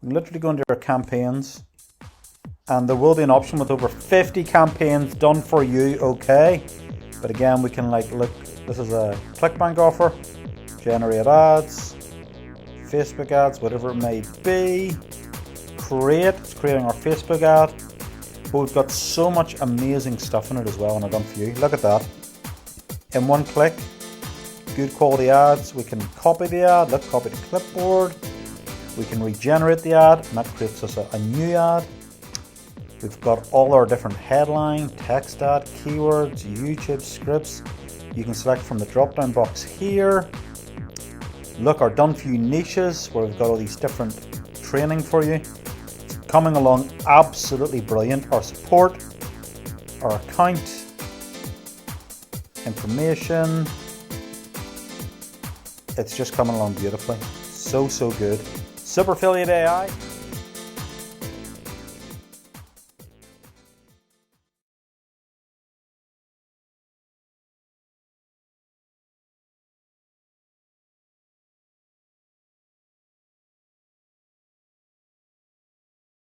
You can literally go into your campaigns, and there will be an option with over 50 campaigns done for you, okay? But again, we can like look, this is a ClickBank offer, generate ads, Facebook ads, whatever it may be. Create, it's creating our Facebook ad. But we've got so much amazing stuff in it as well, and I've done for you. Look at that. In one click, good quality ads. We can copy the ad, let's copy the clipboard. We can regenerate the ad, and that creates us a new ad. We've got all our different headline, text ad, keywords, YouTube scripts. You can select from the drop down box here. Look, our done for you niches, where we've got all these different training for you. It's coming along absolutely brilliant. Our support, our account, information. It's just coming along beautifully. So good. Super Affiliate AI.